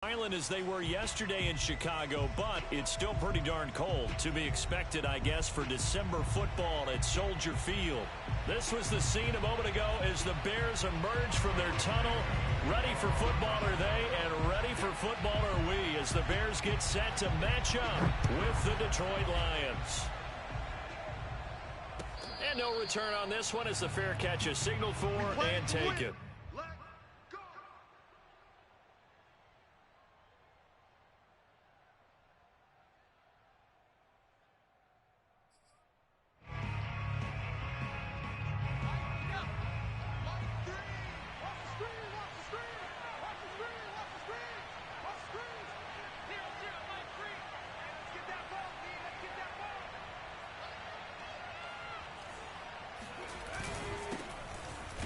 Island as they were yesterday in Chicago, but it's still pretty darn cold. To be expected, I guess, for December football at Soldier Field. This was the scene a moment ago as the Bears emerged from their tunnel. Ready for football are they, and ready for football are we, as the Bears get set to match up with the Detroit Lions. And no return on this one as the fair catch is signaled for and taken.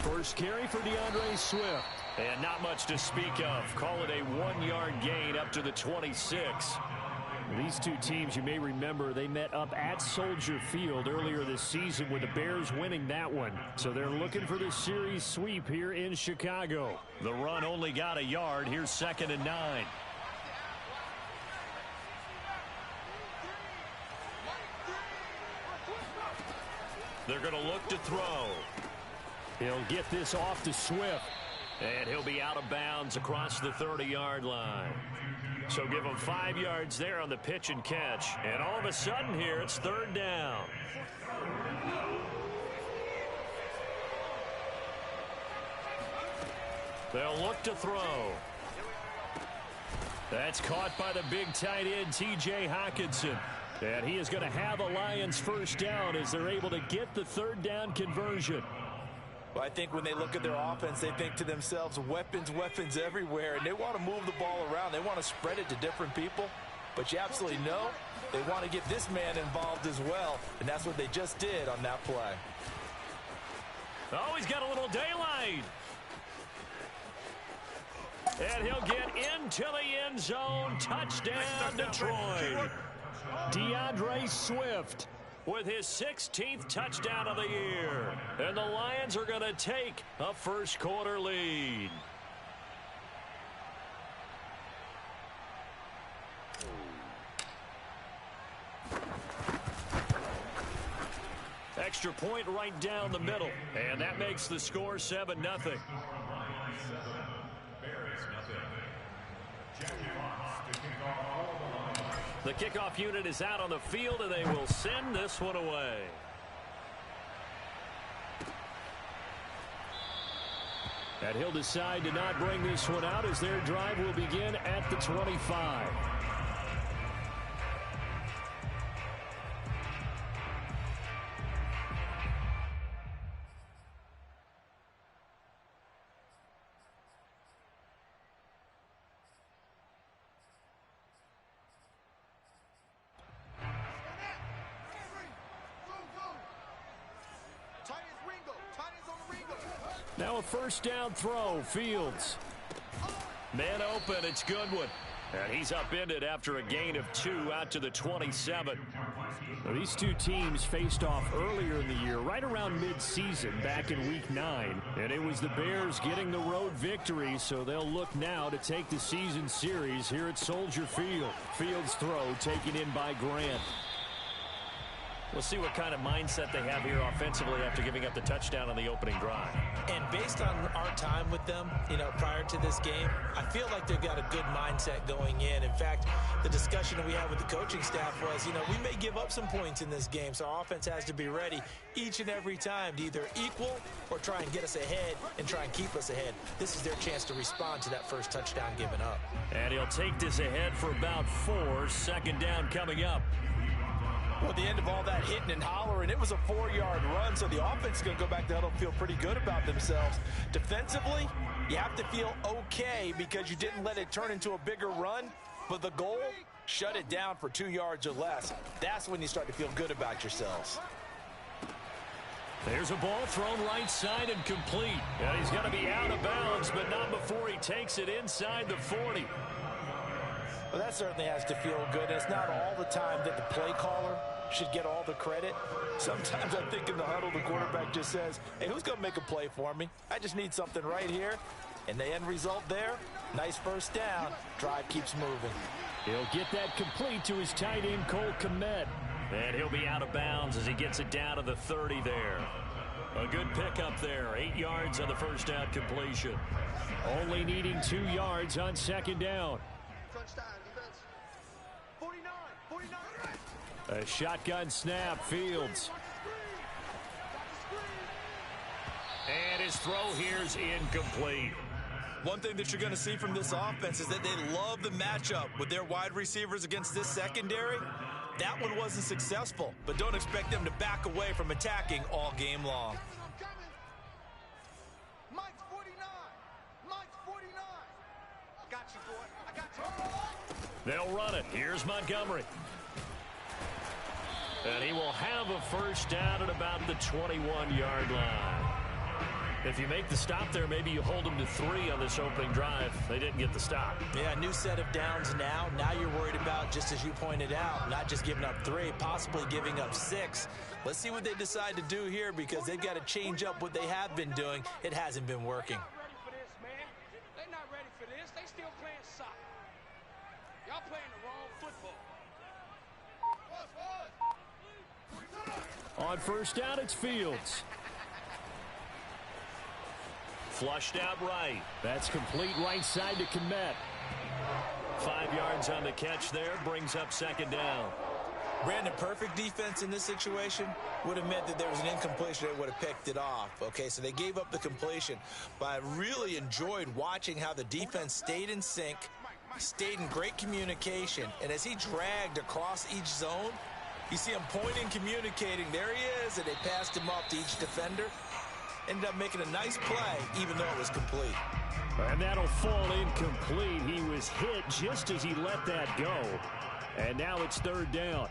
First carry for DeAndre Swift. And not much to speak of. Call it a 1-yard gain up to the 26. These two teams, you may remember, they met up at Soldier Field earlier this season with the Bears winning that one. So they're looking for the series sweep here in Chicago. The run only got a yard. Here's 2nd and 9. They're going to look to throw. He'll get this off to Swift. And he'll be out of bounds across the 30-yard line. So give him 5 yards there on the pitch and catch. And all of a sudden here, it's 3rd down. They'll look to throw. That's caught by the big tight end, T.J. Hockenson. And he is going to have a Lions first down as they're able to get the 3rd down conversion. Well, I think when they look at their offense, they think to themselves, weapons, weapons everywhere. And they want to move the ball around. They want to spread it to different people. But you absolutely know they want to get this man involved as well. And that's what they just did on that play. Oh, he's got a little daylight. And he'll get into the end zone. Touchdown, Detroit. DeAndre Swift with his 16th touchdown of the year. And the Lions are going to take a first-quarter lead. Extra point right down the middle. And that makes the score 7-0. The kickoff unit is out on the field, and they will send this one away. And he'll decide to not bring this one out as their drive will begin at the 25. Now a first down throw. Fields. Man open. It's Goodwin. And he's upended after a gain of 2 out to the 27. Now, these two teams faced off earlier in the year, right around mid-season, back in Week 9. And it was the Bears getting the road victory, so they'll look now to take the season series here at Soldier Field. Fields throw taken in by Grant. We'll see what kind of mindset they have here offensively after giving up the touchdown on the opening drive. And based on our time with them, prior to this game, I feel like they've got a good mindset going in. In fact, the discussion that we had with the coaching staff was, we may give up some points in this game, so our offense has to be ready each and every time to either equal or try and get us ahead and try and keep us ahead. This is their chance to respond to that first touchdown given up. And he'll take this ahead for about 4. 2nd down coming up. Well, at the end of all that hitting and hollering, it was a 4-yard run, so the offense is going to go back to huddle and feel pretty good about themselves. Defensively, you have to feel okay because you didn't let it turn into a bigger run, but the goal, shut it down for 2 yards or less. That's when you start to feel good about yourselves. There's a ball thrown right side and complete. And he's going to be out of bounds, but not before he takes it inside the 40. Well, that certainly has to feel good. It's not all the time that the play caller should get all the credit. Sometimes I think in the huddle, the quarterback just says, hey, who's going to make a play for me? I just need something right here. And the end result there, nice first down. Drive keeps moving. He'll get that complete to his tight end, Cole Kmet. And he'll be out of bounds as he gets it down to the 30 there. A good pickup there. 8 yards on the first down completion. Only needing 2 yards on second down. A shotgun snap, Fields. And his throw here's incomplete. One thing that you're going to see from this offense is that they love the matchup with their wide receivers against this secondary. That one wasn't successful, but don't expect them to back away from attacking all game long. Mike's 49. Mike's 49. I got you, boy. I got you. They'll run it. Here's Montgomery. And he will have a first down at about the 21-yard line. If you make the stop there, maybe you hold them to 3 on this opening drive. They didn't get the stop. Yeah, new set of downs now. Now you're worried about, just as you pointed out, not just giving up 3, possibly giving up 6. Let's see what they decide to do here because they've got to change up what they have been doing. It hasn't been working. They're not ready for this. They still playing soccer. Y'all playing the wrong football. On first down, it's Fields. Flushed out right. That's complete right side to Kmet. 5 yards on the catch there. Brings up second down. Brandon, perfect defense in this situation would have meant that there was an incompletion. They would have picked it off. Okay, so they gave up the completion. But I really enjoyed watching how the defense stayed in sync, stayed in great communication. And as he dragged across each zone, you see him pointing, communicating. There he is, and they passed him off to each defender. Ended up making a nice play, even though it was complete. And that'll fall incomplete. He was hit just as he let that go. And now it's third down.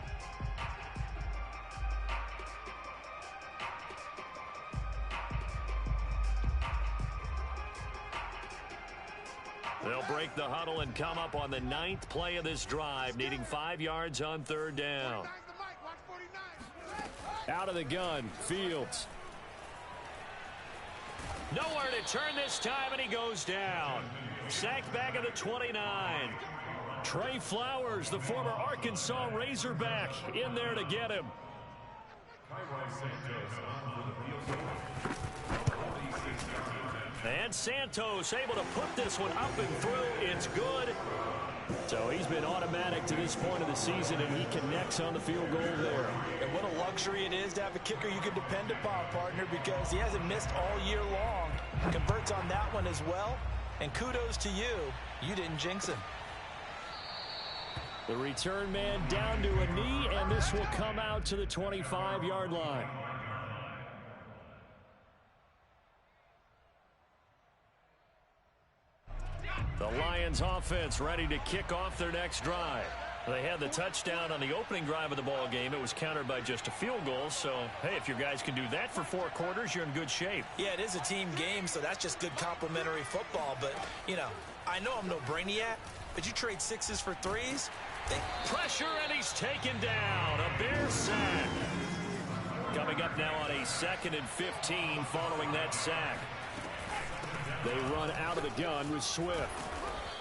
They'll break the huddle and come up on the 9th play of this drive, needing 5 yards on third down. Out of the gun, Fields. Nowhere to turn this time, and he goes down. Sacked back at the 29. Trey Flowers, the former Arkansas Razorback, in there to get him. And Santos able to put this one up and through. It's good. So he's been automatic to this point of the season, and he connects on the field goal there. And what a luxury it is to have a kicker you can depend upon, partner, because he hasn't missed all year long. Converts on that one as well. And kudos to you. You didn't jinx him. The return man down to a knee, and this will come out to the 25-yard line. The Lions offense ready to kick off their next drive. They had the touchdown on the opening drive of the ball game. It was countered by just a field goal. So, hey, if your guys can do that for 4 quarters, you're in good shape. Yeah, it is a team game, so that's just good complimentary football. But, you know, I know I'm no brainiac, but you trade 6s for 3s. Pressure, and he's taken down. A Bear sack. Coming up now on a 2nd and 15 following that sack. They run out of the gun with Swift.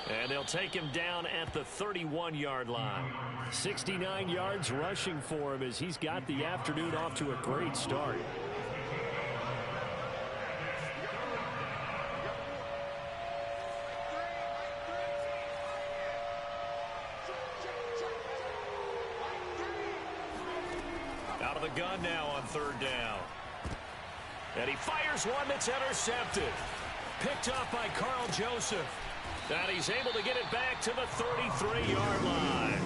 And they'll take him down at the 31-yard line. 69 yards rushing for him as he's got the afternoon off to a great start. Out of the gun now on third down. And he fires one that's intercepted. Picked up by Carl Joseph. And he's able to get it back to the 33-yard line.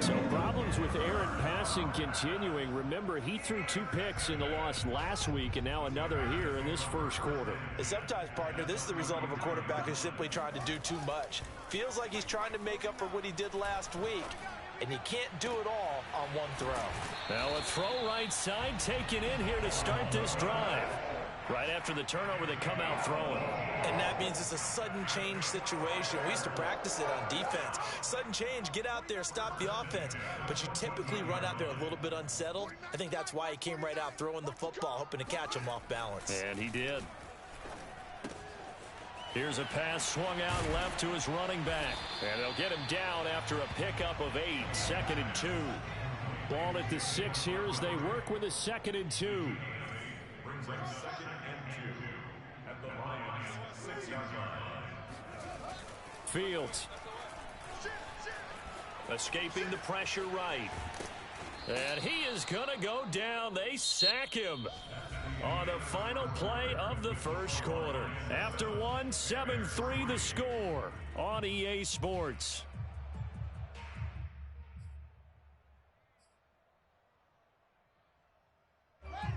So problems with Aaron passing continuing. Remember, he threw 2 picks in the loss last week, and now another here in this first quarter. And sometimes, partner, this is the result of a quarterback who's simply trying to do too much. Feels like he's trying to make up for what he did last week, and he can't do it all on one throw. Now a throw right side taken in here to start this drive. Right after the turnover, they come out throwing. And that means it's a sudden change situation. We used to practice it on defense. Sudden change, get out there, stop the offense. But you typically run out there a little bit unsettled. I think that's why he came right out throwing the football, hoping to catch him off balance. And he did. Here's a pass swung out left to his running back. And they'll get him down after a pickup of 8, 2nd and 2. Ball at the 6 here as they work with a 2nd and 2. Brings up 2nd and 2 at the Lions 6-yard line. Fields. Escaping the pressure right. And he is going to go down. They sack him on the final play of the first quarter. After 1, 7-3 the score on EA Sports.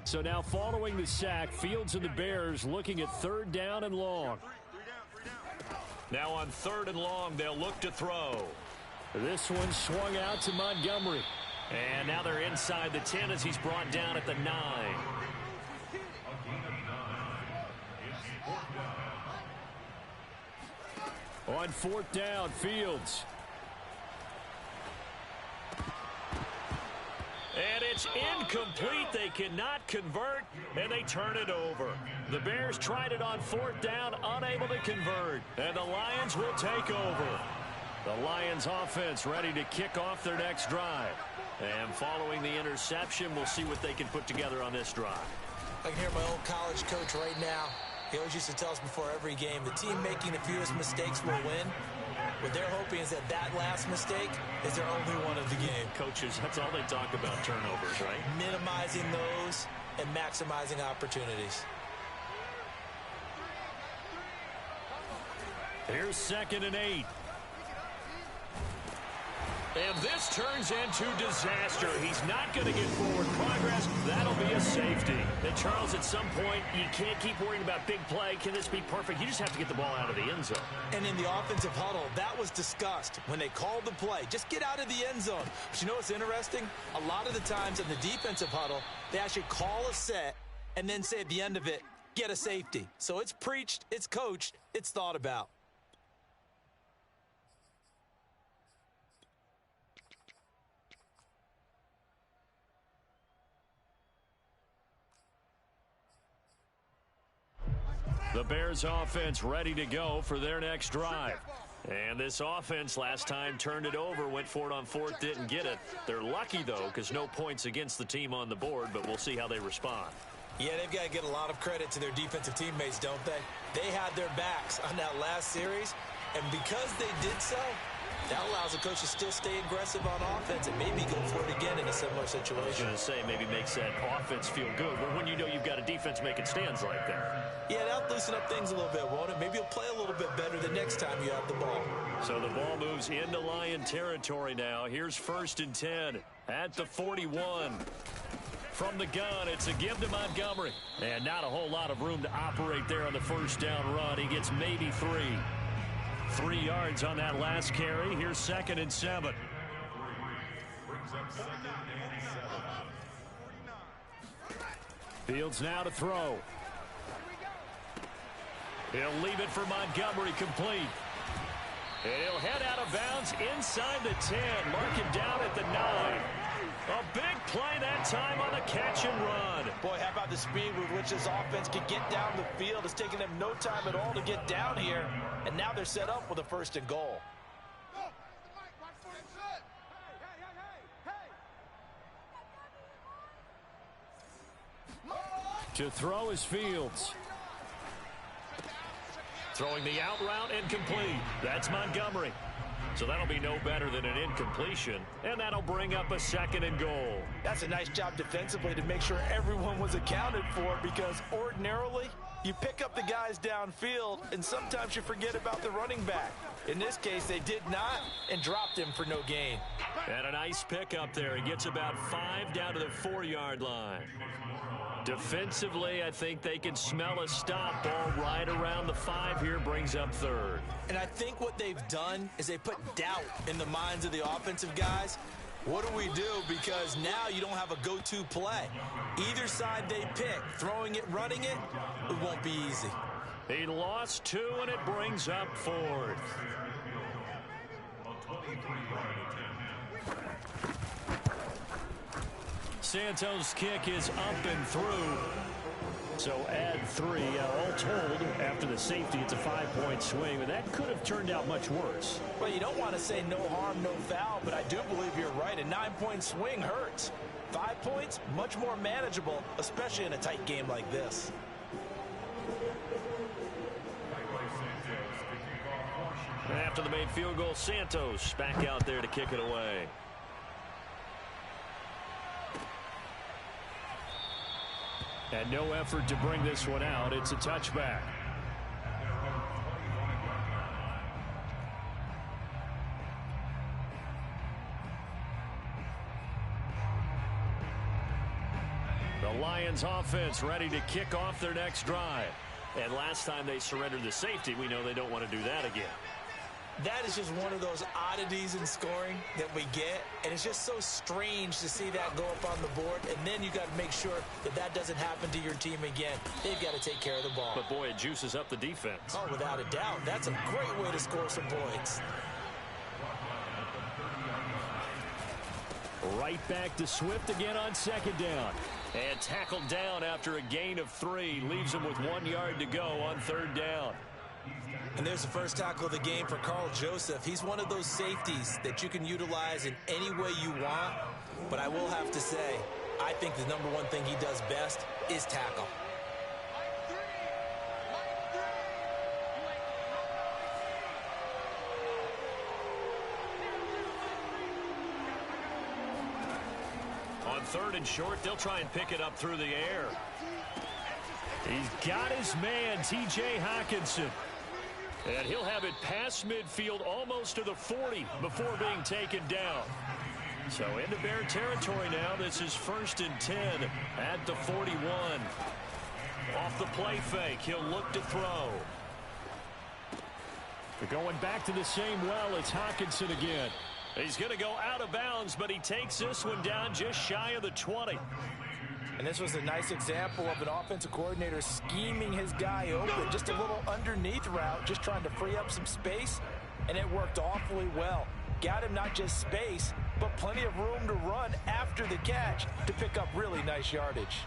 So now following the sack, Fields and the Bears looking at 3rd down and long. Now on 3rd and long, they'll look to throw. This one swung out to Montgomery. And now they're inside the 10 as he's brought down at the 9. On 4th down, Fields. And it's incomplete. They cannot convert, and they turn it over. The Bears tried it on 4th down, unable to convert. And the Lions will take over. The Lions offense ready to kick off their next drive. And following the interception, we'll see what they can put together on this drive. I can hear my old college coach right now. He always used to tell us before every game, the team making the fewest mistakes will win. What they're hoping is that that last mistake is their only one of the game. Coaches, that's all they talk about, turnovers, right? Minimizing those and maximizing opportunities. Here's 2nd and 8. And this turns into disaster. He's not going to get forward progress. That'll be a safety. And Charles, at some point, you can't keep worrying about big play. Can this be perfect? You just have to get the ball out of the end zone. And in the offensive huddle, that was discussed when they called the play. Just get out of the end zone. But you know what's interesting? A lot of the times in the defensive huddle, they actually call a set and then say at the end of it, get a safety. So it's preached, it's coached, it's thought about. The Bears offense ready to go for their next drive. And this offense last time turned it over, went for it on 4th, didn't get it. They're lucky, though, because no points against the team on the board, but we'll see how they respond. Yeah, they've got to get a lot of credit to their defensive teammates, don't they? They had their backs on that last series, and because they did so, that allows the coach to still stay aggressive on offense and maybe go for it again in a similar situation. I was going to say, maybe makes that offense feel good. But when you know you've got a defense making stands like that. Yeah, that'll loosen up things a little bit, won't it? Maybe you'll play a little bit better the next time you have the ball. So the ball moves into Lion territory now. Here's 1st and 10 at the 41. From the gun, it's a give to Montgomery. And not a whole lot of room to operate there on the 1st down run. He gets maybe 3. 3 yards on that last carry. Here's 2nd and 7. Fields now to throw. He'll leave it for Montgomery, complete. And he'll head out of bounds inside the 10. Mark him down at the 9. A big play that time on the catch and run. Boy, how about the speed with which this offense can get down the field? It's taken them no time at all to get down here. And now they're set up with a 1st and goal. To throw is Fields. Throwing the out route and complete. That's Montgomery. So that'll be no better than an incompletion, and that'll bring up a 2nd and goal. That's a nice job defensively to make sure everyone was accounted for, because ordinarily you pick up the guys downfield and sometimes you forget about the running back. In this case, they did not and dropped him for no gain. And a nice pickup there. He gets about 5 down to the 4-yard line. Defensively, I think they can smell a stop. Ball right around the 5 here, brings up 3rd. And I think what they've done is they put doubt in the minds of the offensive guys. What do we do? Because now you don't have a go-to play. Either side they pick, throwing it, running it, it won't be easy. He lost 2, and it brings up 4th. Santos' kick is up and through. So add 3. All told, after the safety, it's a 5-point swing. But that could have turned out much worse. Well, you don't want to say no harm, no foul, but I do believe you're right. A 9-point swing hurts. 5 points, much more manageable, especially in a tight game like this. After the made field goal, Santos back out there to kick it away. And no effort to bring this one out. It's a touchback. The Lions offense ready to kick off their next drive. And last time they surrendered the safety, we know they don't want to do that again. That is just one of those oddities in scoring that we get, and it's just so strange to see that go up on the board, and then you got to make sure that that doesn't happen to your team again. They've got to take care of the ball. But boy, it juices up the defense. Oh, without a doubt. That's a great way to score some points. Right back to Swift again on second down. And tackled down after a gain of 3. Leaves him with 1 yard to go on third down. And there's the first tackle of the game for Carl Joseph. He's one of those safeties that you can utilize in any way you want. But I will have to say, I think the number one thing he does best is tackle. On third and short, they'll try and pick it up through the air. He's got his man, T.J. Hockenson. And he'll have it past midfield almost to the 40 before being taken down. So into Bear territory now. This is 1st and 10 at the 41. Off the play fake, he'll look to throw. They're going back to the same well. It's Hockenson again. He's going to go out of bounds, but he takes this one down just shy of the 20. And this was a nice example of an offensive coordinator scheming his guy open. Just a little underneath route, just trying to free up some space, and it worked awfully well. Got him not just space, but plenty of room to run after the catch to pick up really nice yardage.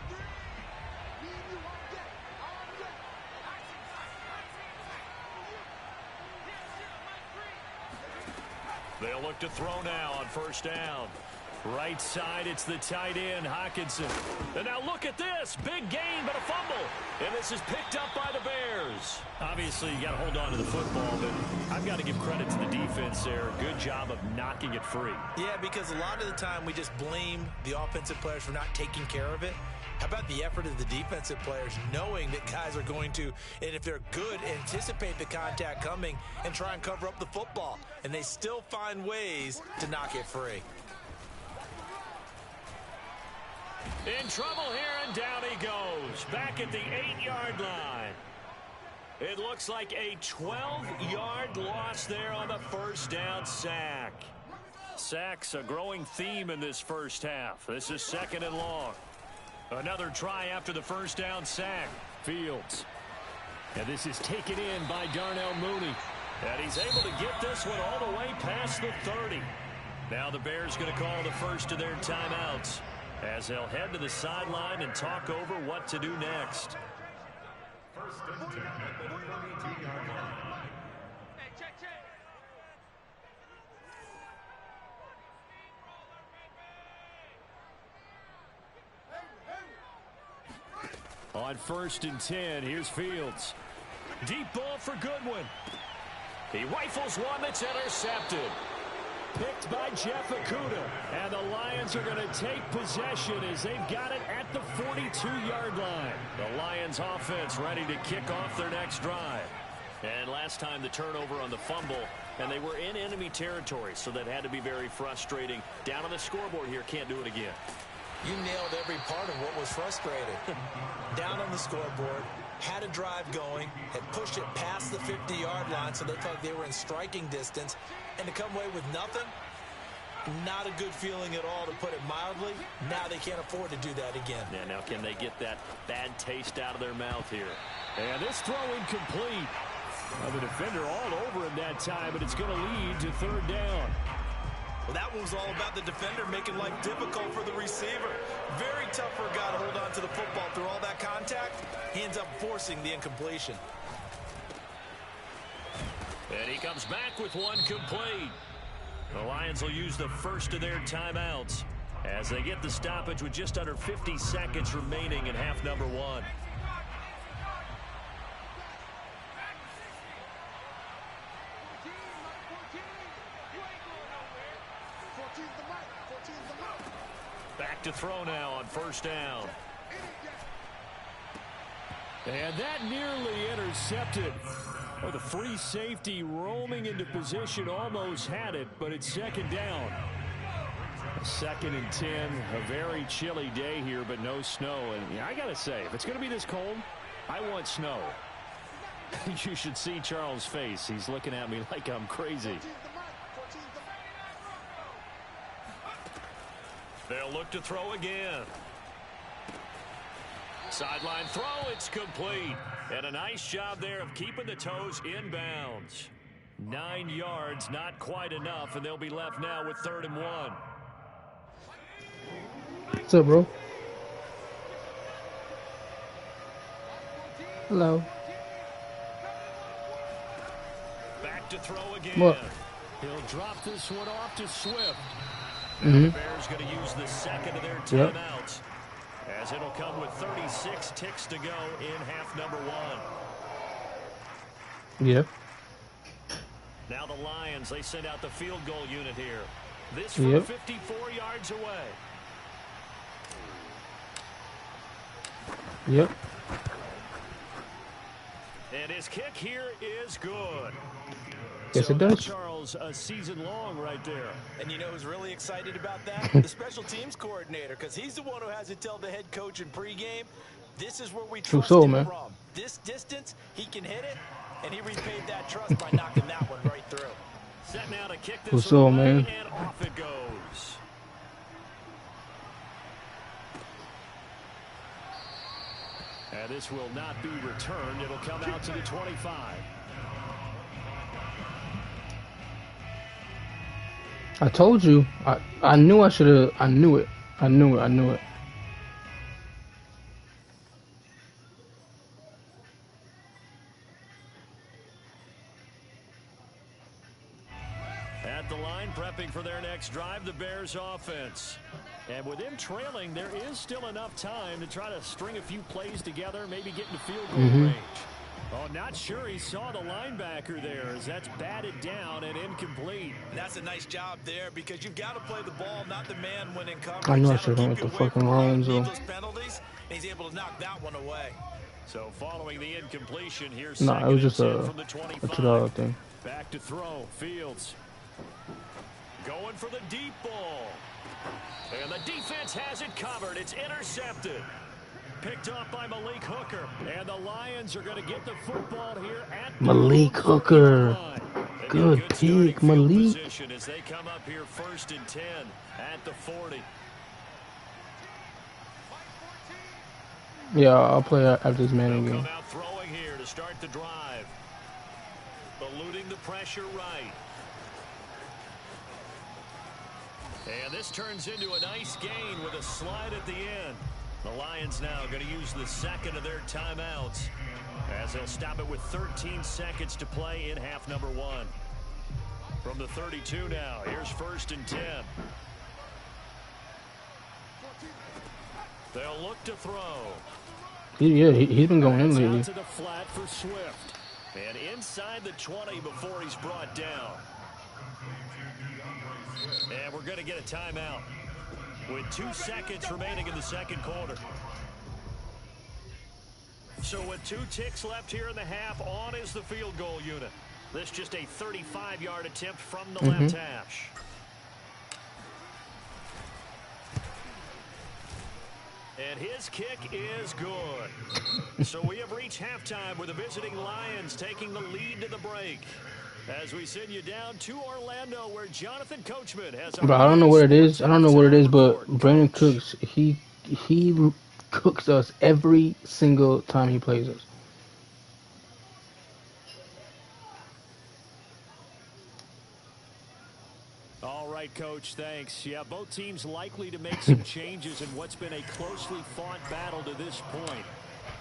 They'll look to throw now on first down. Right side, it's the tight end, Hockenson. And now look at this. Big gain, but a fumble. And this is picked up by the Bears. Obviously, you got to hold on to the football, but I've got to give credit to the defense there. Good job of knocking it free. Yeah, because a lot of the time we just blame the offensive players for not taking care of it. How about the effort of the defensive players knowing that guys are going to, and if they're good, anticipate the contact coming and try and cover up the football. And they still find ways to knock it free. In trouble here, and down he goes. Back at the 8-yard line. It looks like a 12-yard loss there on the first down sack. Sacks a growing theme in this first half. This is 2nd and long. Another try after the first down sack. Fields. And this is taken in by Darnell Mooney. And he's able to get this one all the way past the 30. Now the Bears going to call the first of their timeouts, as they'll head to the sideline and talk over what to do next. 1st and 10 at the 32-yard line. Hey, check. On 1st and 10, here's Fields. Deep ball for Goodwin. He rifles one that's intercepted. Picked by Jeff Okudah. And the Lions are going to take possession as they've got it at the 42-yard line. The Lions offense ready to kick off their next drive. And last time the turnover on the fumble, and they were in enemy territory, so that had to be very frustrating. Down on the scoreboard here, can't do it again. You nailed every part of what was frustrating. Down on the scoreboard, had a drive going, had pushed it past the 50-yard line, so they thought they were in striking distance, and to come away with nothing, not a good feeling at all, to put it mildly. Now they can't afford to do that again. Yeah, now can they get that bad taste out of their mouth here? And this throw incomplete. Well, the defender all over him that time, but it's going to lead to 3rd down. Well, that one was all about the defender making life difficult for the receiver. Very tough for a guy to hold on to the football through all that contact. He ends up forcing the incompletion. And he comes back with one complete. The Lions will use the first of their timeouts as they get the stoppage with just under 50 seconds remaining in half number one. Back to throw now on first down. And that nearly intercepted. Oh, the free safety roaming into position almost had it, but it's second down. 2nd and 10, a very chilly day here, but no snow. And I got to say, if it's going to be this cold, I want snow. You should see Charles' face. He's looking at me like I'm crazy. They'll look to throw again. Sideline throw, it's complete. And a nice job there of keeping the toes inbounds. 9 yards, not quite enough, and they'll be left now with 3rd and 1. What's up, bro? Hello. Back to throw again. What? He'll drop this one off to Swift. The Bears going to use the second of their timeouts. As it'll come with 36 ticks to go in half number one. Yeah. Now the Lions, they send out the field goal unit here. This from 54 yards away. Yep. And his kick here is good. Yes, so it does. Charles, a season long right there. And you know who's really excited about that? The special teams coordinator, because he's the one who has to tell the head coach in pregame, this is where we trust him from. This distance, he can hit it, and he repaid that trust by knocking that one right through. Set now to kick this one away, and off it goes. And this will not be returned. It'll come out to the 25. I told you. I knew I should have. I knew it. I knew it. At the line, prepping for their next drive, the Bears offense. And with them trailing, there is still enough time to try to string a few plays together, maybe get into field goal range. Oh, not sure he saw the linebacker there as that's batted down and incomplete. And that's a nice job there because you've got to play the ball, not the man when in coverage. I know I should have went with the fucking Lions, though. Penalties, and he's able to knock that one away. So following the incompletion, here's it was just a $2 thing. Back to throw, Fields. Going for the deep ball. And the defense has it covered. It's intercepted. Picked up by Malik Hooker. And the Lions are going to get the football here at Malik Hooker. Good pick, Malik. As they come up here 1st and 10 at the 40. Yeah, I'll play after this Manning game. Come out throwing here to start the drive. Eluding the pressure right. And this turns into a nice gain with a slide at the end. The Lions now going to use the second of their timeouts as they'll stop it with 13 seconds to play in half number one. From the 32 now, here's 1st and 10. They'll look to throw. He's been going in lately. To the flat for Swift. And inside the 20 before he's brought down. And we're going to get a timeout with 2 seconds remaining in the second quarter. So with 2 ticks left here in the half, on is the field goal unit. This just a 35-yard attempt from the left hash. And his kick is good. So we have reached halftime with the visiting Lions taking the lead to the break. As we send you down to Orlando, where Jonathan Coachman has. But I don't know what it is. But Brandon Cooks, he cooks us every single time he plays us. All right, Coach, thanks. Yeah, both teams likely to make some changes in what's been a closely fought battle to this point.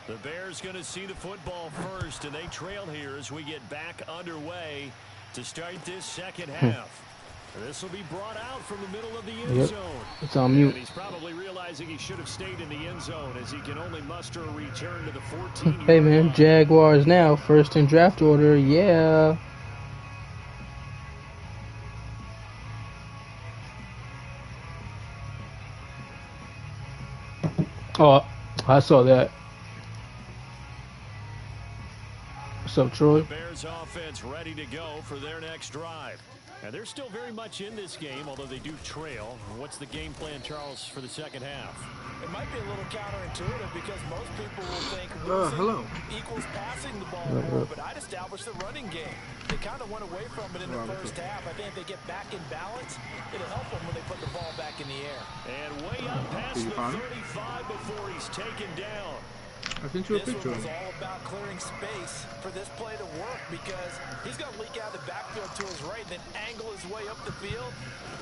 The Bears going to see the football first, and they trail here as we get back underway to start this second half. This will be brought out from the middle of the end zone. It's on mute. And he's probably realizing he should have stayed in the end zone as he can only muster a return to the 14-yard Hey, man, line. Jaguars now. First in draft order. Yeah. Oh, I saw that. What's up, Troy? The Bears offense ready to go for their next drive. And they're still very much in this game, although they do trail. What's the game plan, Charles, for the second half? It might be a little counterintuitive because most people will think hello. equals passing the ball more, but I'd establish the running game. They kind of went away from it in the first half. I think if they get back in balance, it'll help them when they put the ball back in the air. And way up past the 35 before he's taken down. I sent you a This picture one of was it. all about clearing space for this play to work because he's going to leak out the backfield to his right and then angle his way up the field.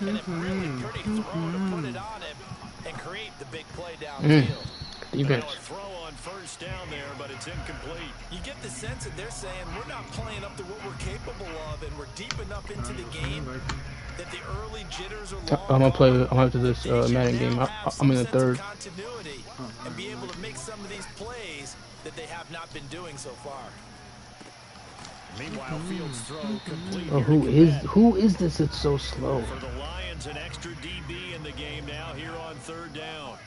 And a really pretty throw to put it on him and create the big play downfield. Defense. Now a throw on first down there, but it's incomplete. You get the sense that they're saying we're not playing up to what we're capable of, and we're deep enough into the game that the early jitters are long. I'm gonna play. I'm after this Madden game. I'm in the third. Continuity and be able to make some of these plays that they have not been doing so far. Meanwhile, Fields' throw complete. Oh, who is this? It's so slow. For the Lions, an extra DB in the game now here on third down.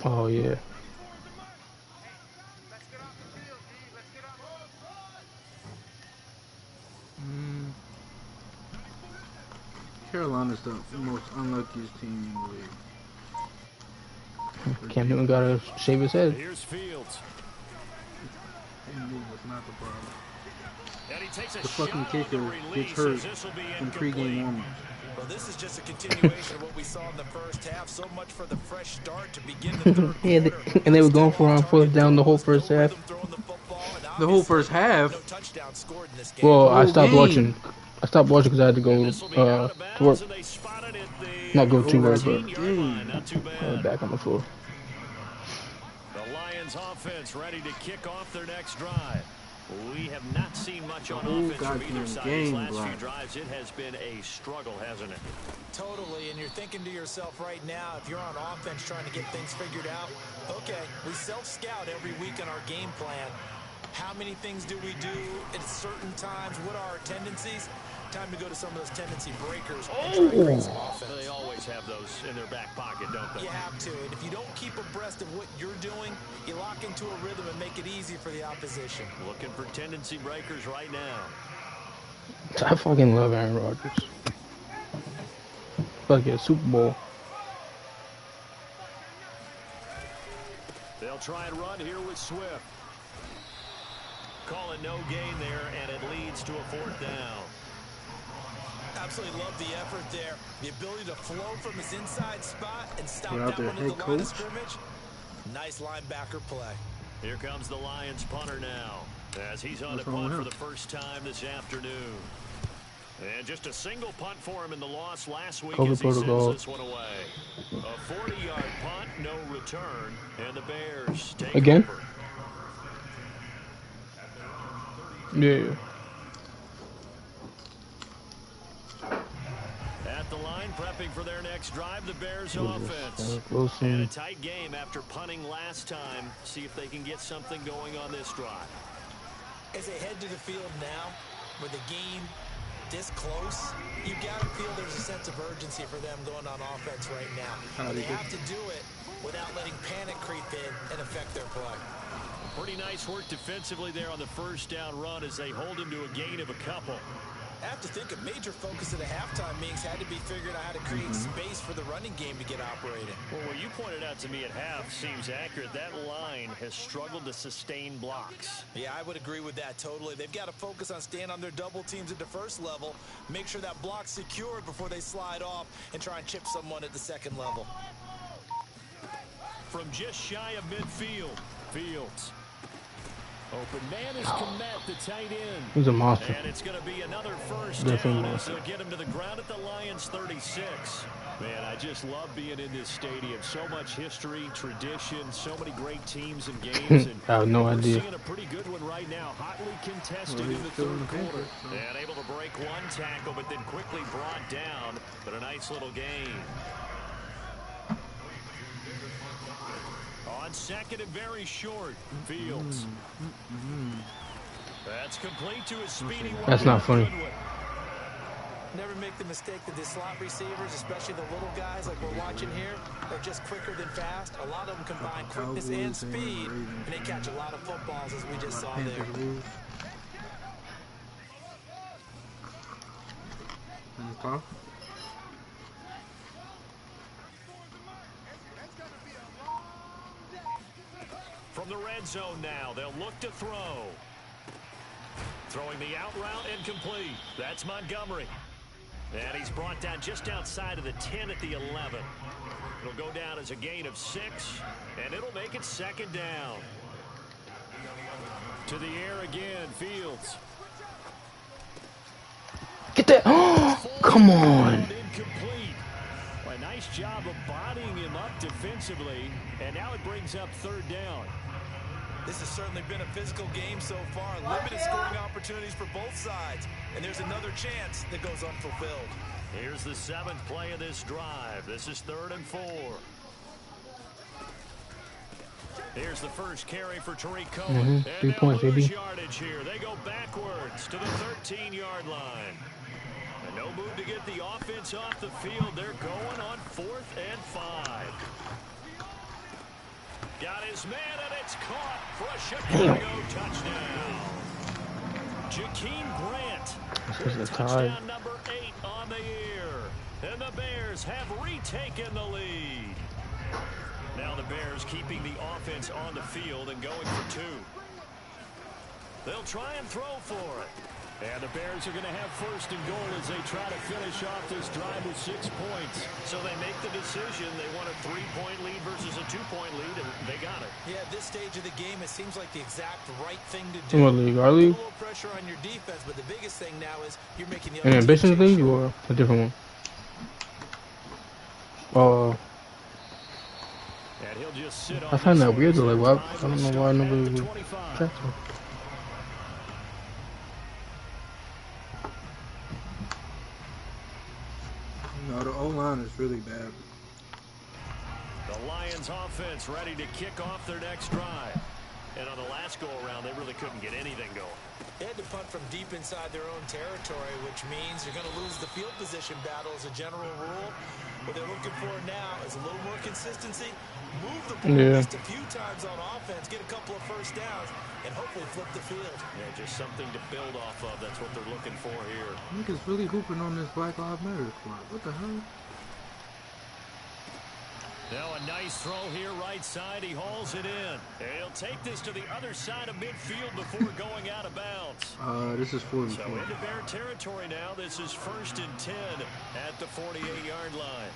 Oh yeah. Let's get off the field, D. Let's get off the Carolina's the most unluckiest team in the league. Cam Newton gotta shave his head. Here's Fields. That move was not the problem. And he takes a The fucking shot on kicker the gets release hurt as this will be in incomplete. pregame warm-up. Well, this is just a continuation of what we saw in the first half. So much for the fresh start to begin the third Yeah, quarter. and they were going for it on fourth down the whole first half. The whole first half? No touchdown scored in this game. Well, I Whole stopped game. watching. I stopped watching because I had to go This will be out of to work. bounds, and they spotted it the Not go too work, but 14-yard line. Not too bad. back on the floor. The Lions offense ready to kick off their next drive. We have not seen much on whole offense from either goddamn side game these last few block. drives. It has been a struggle, hasn't it? Totally, and you're thinking to yourself right now, if you're on offense trying to get things figured out, okay, we self-scout every week on our game plan. How many things do we do at certain times? What are our tendencies? Time to go to some of those tendency breakers and try to create some offense. They always have those in their back pocket, don't they? You have to, and if you don't keep abreast of what you're doing, you lock into a rhythm and make it easy for the opposition. Looking for tendency breakers right now. I fucking love Aaron Rodgers. About to get a Super Bowl. They'll try and run here with Swift. Call it no gain there, and it leads to a fourth down. Absolutely love the effort there. The ability to flow from his inside spot and stop Get out down there, under head the line of coach. scrimmage. Nice linebacker play. Here comes the Lions punter now, as he's on What's the wrong punt with for him? the first time this afternoon. And just a single punt for him in the loss last week COVID as he protocol. sends this one away. A 40-yard punt, no return, and the Bears take Again? over. Yeah. At the line, prepping for their next drive, the Bears offense. And a Wilson. tight game after punting last time. See if they can get something going on this drive. As they head to the field now, with the game this close, you got to feel there's a sense of urgency for them going on offense right now. But they have to do it without letting panic creep in and affect their play. Pretty nice work defensively there on the first down run as they hold him to a gain of a couple. I have to think a major focus of the halftime meetings had to be figuring out how to create space for the running game to get operating. Well, what you pointed out to me at half seems accurate. That line has struggled to sustain blocks. Yeah, I would agree with that totally. They've got to focus on staying on their double teams at the first level, make sure that block's secured before they slide off, and try and chip someone at the second level. From just shy of midfield, Fields. Open man is Kmet, the tight end. He's a monster. And it's going to be another first Definitely down. monster. So get him to the ground at the Lions 36. Man, I just love being in this stadium. So much history, tradition, so many great teams and games. And I have no we're idea. seeing a pretty good one right now. Hotly contested in the third quarter. And able to break one tackle, but then quickly brought down. But a nice little gain. On second and very short, Fields. That's complete to a speedy one. That's not funny. Never make the mistake that the slot receivers, especially the little guys like we're watching here, are just quicker than fast. A lot of them combine quickness and speed, and they catch a lot of footballs, as we just saw there. From the red zone now, they'll look to throw. Throwing the out route incomplete. That's Montgomery. And he's brought down just outside of the 10 at the 11. It'll go down as a gain of 6, and it'll make it second down. To the air again, Fields. Get that. Oh, come on. Incomplete. A nice job of bodying him up defensively, and now it brings up third down. This has certainly been a physical game so far. Limited scoring opportunities for both sides. And there's another chance that goes unfulfilled. Here's the 7th play of this drive. This is 3rd and 4. Here's the first carry for Tariq Cohen. 3 points, baby. Yardage here. They go backwards to the 13-yard line. And no move to get the offense off the field. They're going on 4th and 5. Got his man, and it's caught for a Chicago touchdown. Jakeem Grant. Touchdown number 8 on the year. And the Bears have retaken the lead. Now the Bears keeping the offense on the field and going for 2. They'll try and throw for it. And the Bears are going to have 1st and goal as they try to finish off this drive with 6 points. So they make the decision. They want a 3-point lead versus a 2-point lead, and they got it. Yeah, at this stage of the game, it seems like the exact right thing to do. What league? Our A league? little pressure on your defense, but the biggest thing now is you're making the An other ambitions team league or a different one? And he'll just sit on I find that this weird though. Like, drive I don't know and why start nobody at the would 25. catch him. No, the O-line is really bad. The Lions offense ready to kick off their next drive. And on the last go-around, they really couldn't get anything going. They had to punt from deep inside their own territory, which means you're going to lose the field position battle as a general rule. What they're looking for now is a little more consistency, move the ball at least a few times on offense, get a couple of first downs, and hopefully flip the field. Yeah, just something to build off of. That's what they're looking for here. Niggas really hooping on this Black Lives Matter squad. What the hell? Now a nice throw here right side. He hauls it in. And he'll take this to the other side of midfield before going out of bounds. This is 44. So into Bear territory now. This is 1st and 10 at the 48-yard line.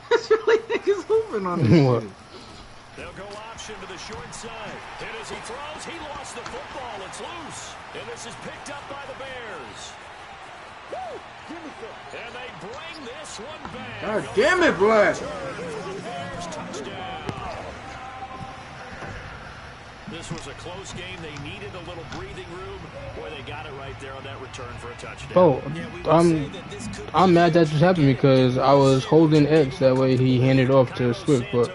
That's really niggas hooping on this What? shit. They'll go option to the short side. And as he throws, he lost the football. It's loose. And this is picked up by the Bears. Woo! And they bring this one back. God damn it, Black. Bears touchdown. This was a close game. They needed a little breathing room. Boy, they got it right there on that return for a touchdown. Oh, I'm mad that just happened because I was holding X. That way he handed off to Swift, but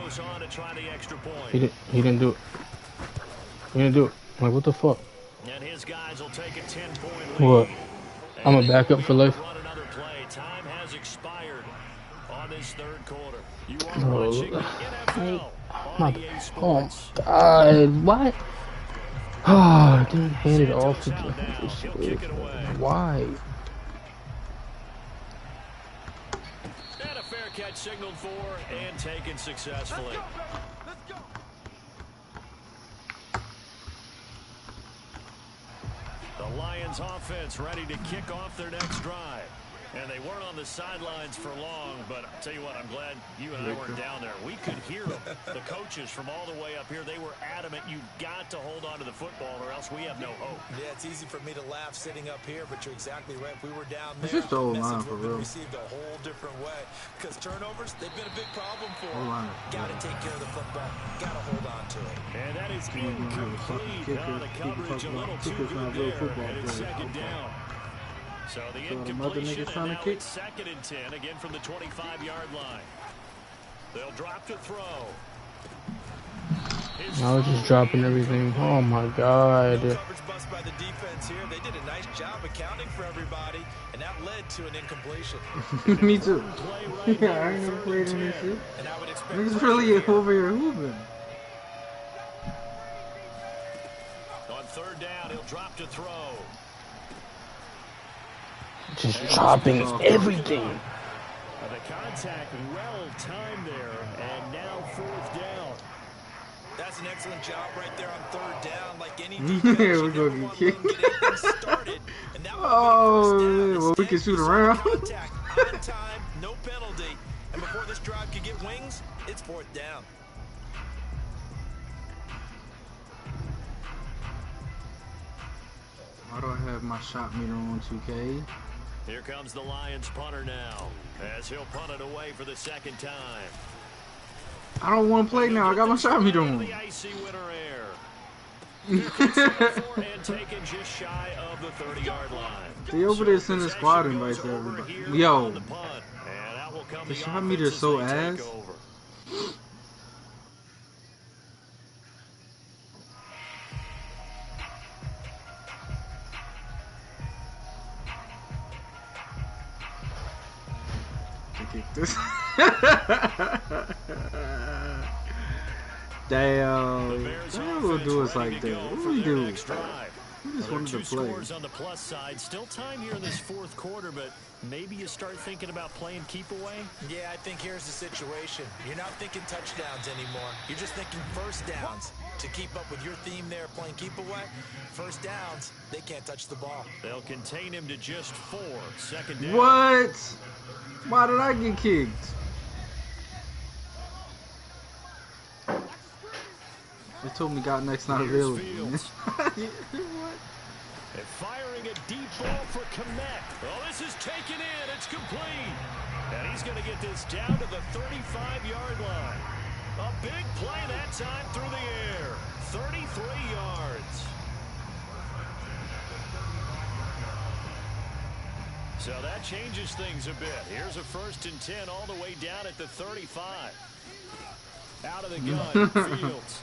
he didn't do it. He didn't do it. I'm like, what the fuck? And his guys will take a 10-point lead. What? I'm a backup for life. Run another play. Time has expired on this third quarter. You are watching the NFL on EA Sports. Oh, God. What? Oh, I didn't hand it off to Swift. Why? And a fair catch signaled for and taken successfully. Let's go. The Lions offense ready to kick off their next drive. And they weren't on the sidelines for long, but I'll tell you what, I'm glad you and I weren't down there. We could hear them. The coaches from all the way up here, they were adamant, you've got to hold on to the football or else we have no hope. Yeah, it's easy for me to laugh sitting up here, but you're exactly right. If we were down there, It's just the whole the line message for would have been real. received a whole different way. Because turnovers, they've been a big problem for Whole them. line. Got to take care of the football. Got to hold on to it. And that is Fucking incomplete. kicker. The People coverage a talk little about too kickers not good real there, football and it's players. second down. So the So the mother incompletion, niggas trying and to now kick? it's 2nd and 10, again from the 25-yard line. They'll drop to throw. I was just dropping everything. Oh my No god. coverage bust by the defense here. They did a nice job accounting for everybody, and that led to an incompletion. Me too. Play right Yeah, I here, ain't never 3rd played and in this 10. shit. And I would expect Niggas pressure really here. over here hooping. On 3rd down, he'll drop to throw. Just dropping everything. The contact well timed there, and now 4th down. That's an excellent job right there on 3rd down. Like any Yeah, defense, we're you gonna never get want to let them kicked. get anything started. And that would have Oh, been a first down. yeah, well, we can Instead, shoot you saw the around. contact on time, no penalty. And before this drive could get wings, it's 4th down. Why do I have my shot meter on 2K? Here comes the Lions punter now, as he'll punt it away for the 2nd time. I don't want to play now. I got my shot meter on. The icy winter air. And taken just shy of the 30-yard line. They over there sending squad invites to everybody. Yo, the shot meter is so ass. Kick this. Damn, they will do us like that. What do we do? We just wanted to play. Scores on the plus side. Still time here in this 4th quarter, but maybe you start thinking about playing keep away. Yeah, I think here's the situation. You're not thinking touchdowns anymore. You're just thinking first downs. To keep up with your theme there, playing keep away, first downs, they can't touch the ball. They'll contain him to just 4. 2nd down. What? Why did I get kicked? They told me got next not available. Fields. What? And firing a deep ball for Kmet. Oh, this is taken in. It's complete. And he's going to get this down to the 35-yard line. A big play that time through the air. 33 yards. So that changes things a bit. Here's a 1st and 10 all the way down at the 35. Out of the gun, Fields.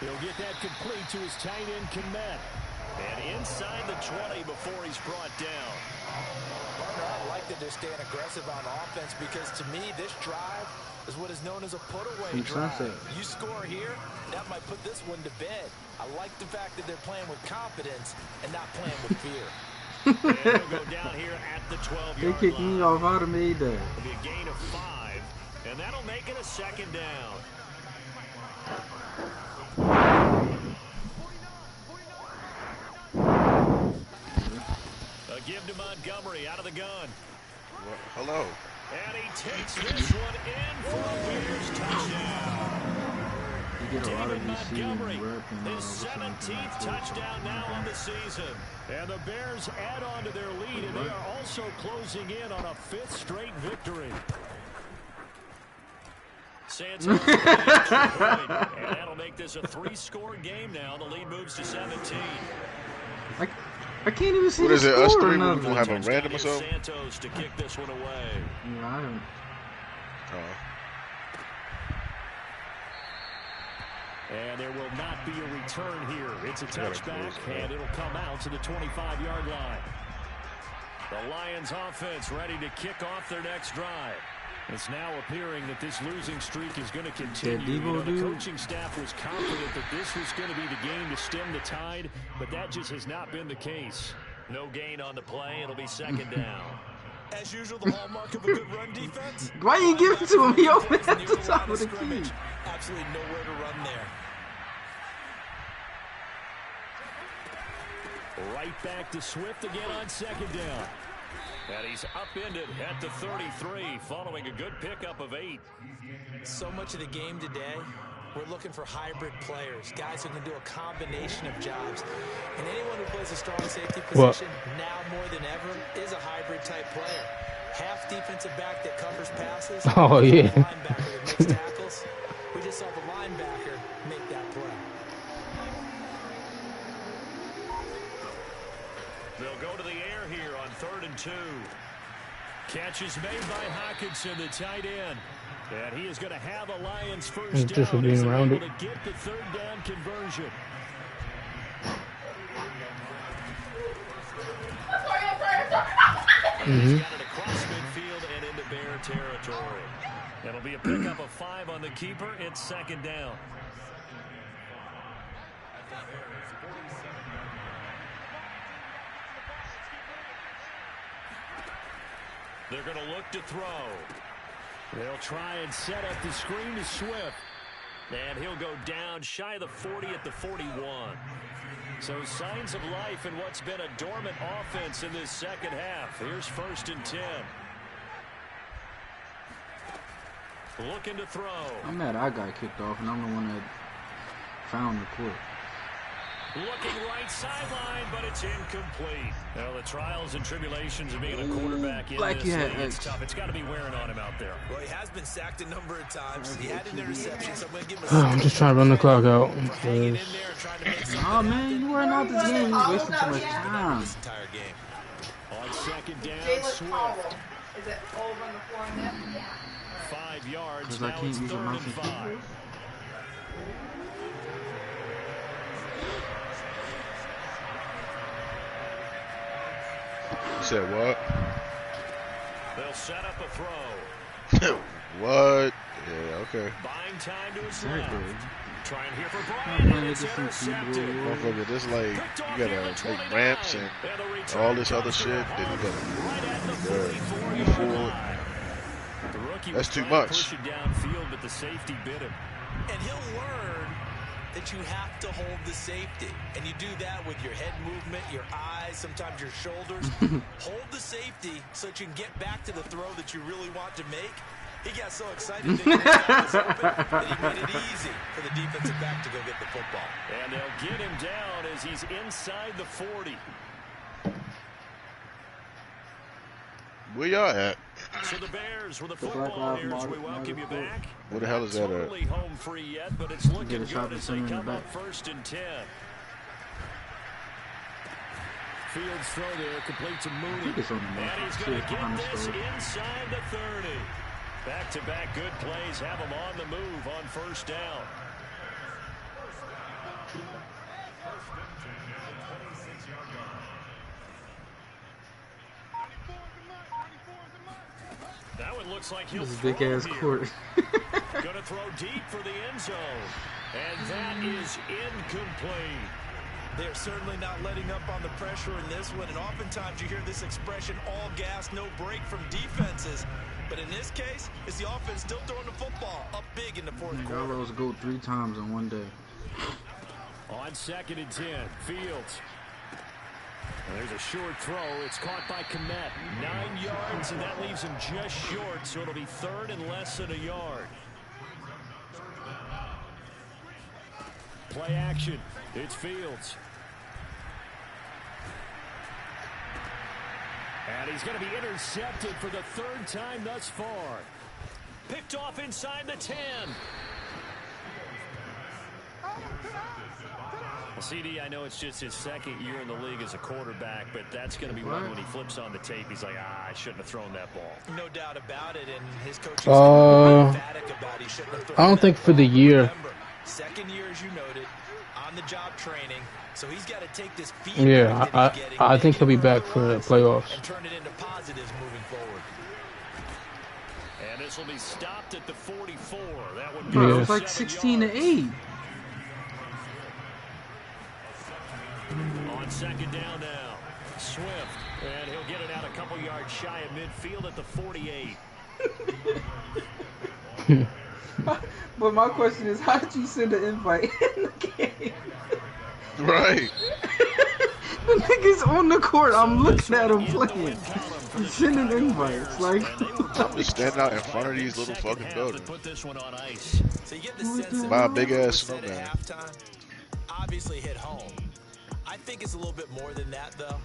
He'll get that complete to his tight end, Kmet. And inside the 20 before he's brought down. Partner, I like that they're staying aggressive on offense because to me, this drive is what is known as a put-away drive. You score here, that might put this one to bed. I like the fact that they're playing with confidence and not playing with fear. And he'll go down here at the 12-yard line. They kicked me off. I'd have made that. It'll be a gain of 5, and that'll make it a 2nd down. A give to Montgomery out of the gun. Hello. And he takes this one in for a Bears touchdown. You get a lot of David these Montgomery, and his 17th touchdown now on the season. And the Bears add on to their lead, and they are also closing in on a 5th straight victory. Santos with the extra point, and that'll make this a 3-score game now. The lead moves to 17. I can't even see What the is it? Us score or three? We nothing. gonna have a random or something? Santos to kick this one away. Yeah, I don't. And there will not be a return here. It's a touchback, and it'll come out to the 25-yard line. The Lions offense ready to kick off their next drive. It's now appearing that this losing streak is going to continue. The coaching staff was confident that this was going to be the game to stem the tide, but that just has not been the case. No gain on the play. It'll be 2nd down. As usual, the hallmark of a good run defense. Why you give it to him? He opened at the top of the key. Absolutely nowhere to run there. Right back to Swift again on second down. And he's upended at the 33 following a good pickup of 8. So much of the game today, we're looking for hybrid players, guys who can do a combination of jobs. And anyone who plays a strong safety position now more than ever is a hybrid type player. Half defensive back that covers passes. Oh, yeah. Linebacker that makes tackles. We just saw the linebacker make that play. They'll go to the air here on 3rd and 2. Catch is made by Hockenson, the tight end. And he is going to have a Lions first down. Just for being around it. To get the 3rd down conversion. He's got it across midfield and into Bear territory. It'll be a pickup of 5 on the keeper. It's 2nd down. They're going to look to throw. They'll try and set up the screen to Swift. And he'll go down shy of the 40 at the 41. So signs of life in what's been a dormant offense in this second half. Here's 1st and 10. Looking to throw. I'm mad I got kicked off, and I'm the one that found the court. Looking right sideline, but it's incomplete. Well, the trials and tribulations of being a quarterback in this league, it's tough. It's got to be wearing on him out there. Well, he has been sacked a number of times. He had an interception, so I'm going to give him I'm just trying to run the clock out. Oh, man, you weren't out this game. You wasting too much time. This entire game. On 2nd down, Swift. Is it over on the floor in there? 5 yards. Because I Now can't it's use a 3rd mouse and and 5. You said what? They'll set up a throw. What? Yeah, okay. Buying time to his Exactly. left. Trying here for Bryant, and it's intercepted. Motherfucker, this like, you gotta make ramps and all this other shit. Then you gotta, fool. That's too much. Push it downfield, but the safety bit him. And he'll learn that you have to hold the safety. And you do that with your head movement, your eyes, sometimes your shoulders. Hold the safety so that you can get back to the throw that you really want to make. He got so excited that he was open that he made it easy for the defensive back to go get the football. And they'll get him down as he's inside the 40. Where y'all at? So the Bears with a football here as we welcome you back. Where the hell is that at? Totally home free yet, but it's looking good as they come up 1st and 10. Fields throw there, complete to Mooney. And he's going to get this inside the 30. Back-to-back good plays have him on the move on 1st down. That one looks like he'll throw big ass court. Going to throw deep for the end zone. And that is incomplete. They're certainly not letting up on the pressure in this one. And oftentimes you hear this expression, all gas, no break from defenses. But in this case, it's the offense still throwing the football up big in the 4th quarter. Gallows go 3 times in one day. On 2nd and 10, Fields. And there's a short throw. It's caught by Kmet. 9 yards, and that leaves him just short. So it'll be 3rd and less than a yard. Play action. It's Fields. And he's going to be intercepted for the 3rd time thus far. Picked off inside the 10. Well, CD, I know it's just his 2nd year in the league as a quarterback, but that's going to be one when he flips on the tape. He's like, I shouldn't have thrown that ball. No doubt about it, and his coaching emphatic about he shouldn't have thrown I don't think for the year. Remember, 2nd year, as you noted, on the job training, so he's got to take this feedback I think he'll be back for the playoffs. And turn it into positives moving forward. And this will be stopped at the 44. That would be Bro, it was like 16-8. On 2nd down now, Swift, and he'll get it out a couple yards shy of midfield at the 48. But my question is, how did you send an invite in the game? Right. The nigga's on the court. I'm looking at him playing. I'm sending invites. Like, I'm just standing out in front of these little fucking buildings. So you get the sense that My big ass at snowman. halftime obviously hit home. I think it's a little bit more than that, though.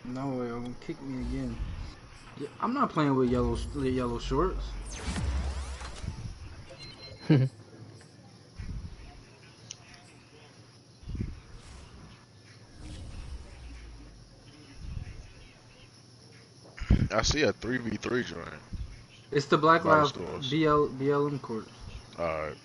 no way, I'm gonna kick me again. Yeah, I'm not playing with yellow shorts. I see a 3v3 joint. It's the Black Lives Stores. BLM court. Alright.